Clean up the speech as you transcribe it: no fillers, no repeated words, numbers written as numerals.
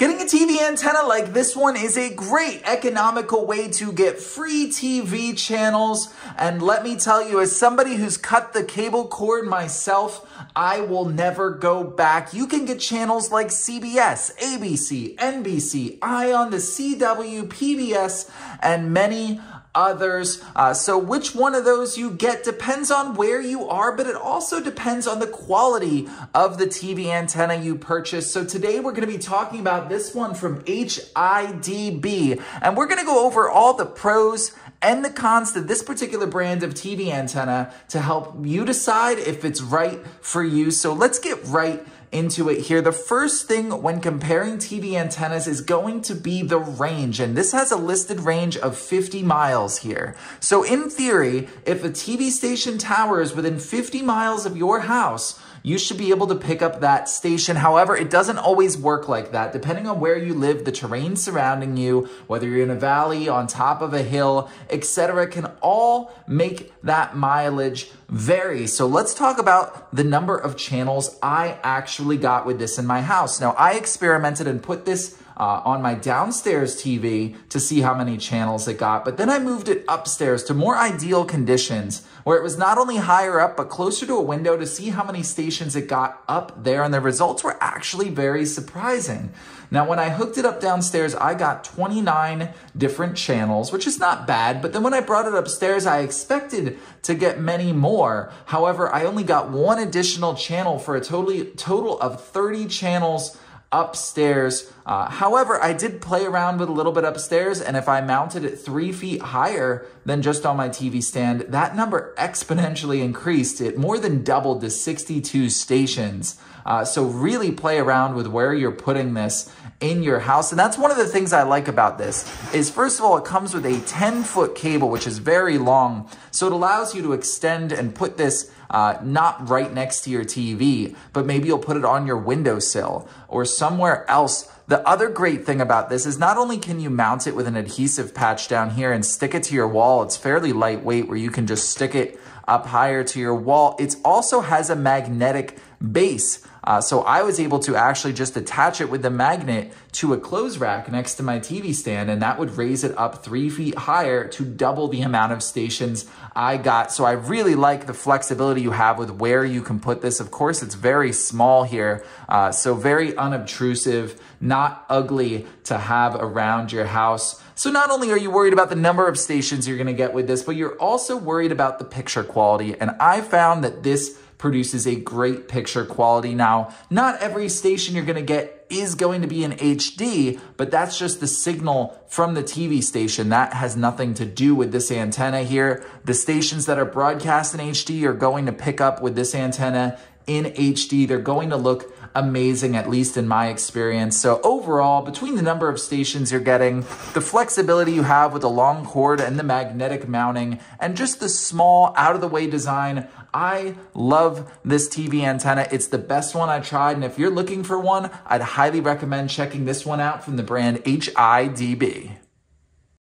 Getting a TV antenna like this one is a great economical way to get free TV channels. And let me tell you, as somebody who's cut the cable cord myself, I will never go back. You can get channels like CBS, ABC, NBC, ION, the CW, PBS, and many others. So which one of those you get depends on where you are, but it also depends on the quality of the TV antenna you purchase. So today we're going to be talking about this one from HIDB, and we're going to go over all the pros and the cons to this particular brand of TV antenna to help you decide if it's right for you. So let's get right into it here. The first thing when comparing TV antennas is going to be the range, and this has a listed range of 50 miles here. So in theory, if a TV station tower is within 50 miles of your house, you should be able to pick up that station. However, it doesn't always work like that. Depending on where you live, the terrain surrounding you, whether you're in a valley, on top of a hill, etc., can all make that mileage vary. So let's talk about the number of channels I actually got with this in my house. Now, I experimented and put this on my downstairs TV to see how many channels it got, but then I moved it upstairs to more ideal conditions where it was not only higher up, but closer to a window to see how many stations it got up there, and the results were actually very surprising. Now, when I hooked it up downstairs, I got 29 different channels, which is not bad, but then when I brought it upstairs, I expected to get many more. However, I only got one additional channel for a total of 30 channels upstairs. However, I did play around with a little bit upstairs, and if I mounted it 3 feet higher than just on my TV stand, that number exponentially increased. It more than doubled to 62 stations. So really play around with where you're putting this in your house. And that's one of the things I like about this is, first of all, it comes with a 10-foot cable, which is very long. So it allows you to extend and put this not right next to your TV, but maybe you'll put it on your windowsill or somewhere else. The other great thing about this is not only can you mount it with an adhesive patch down here and stick it to your wall, it's fairly lightweight where you can just stick it up higher to your wall. It also has a magnetic base. So I was able to actually just attach it with the magnet to a clothes rack next to my TV stand, and that would raise it up 3 feet higher to double the amount of stations I got. So I really like the flexibility you have with where you can put this. Of course, it's very small here, so very unobtrusive, not ugly to have around your house. So not only are you worried about the number of stations you're going to get with this, but you're also worried about the picture quality. And I found that this produces a great picture quality. Now, not every station you're going to get is going to be in HD, but that's just the signal from the TV station. That has nothing to do with this antenna here. The stations that are broadcast in HD are going to pick up with this antenna in HD. They're going to look amazing, at least in my experience. So overall, between the number of stations you're getting, the flexibility you have with the long cord and the magnetic mounting, and just the small out-of-the-way design, I love this TV antenna. It's the best one I tried, and if you're looking for one, I'd highly recommend checking this one out from the brand HIDB.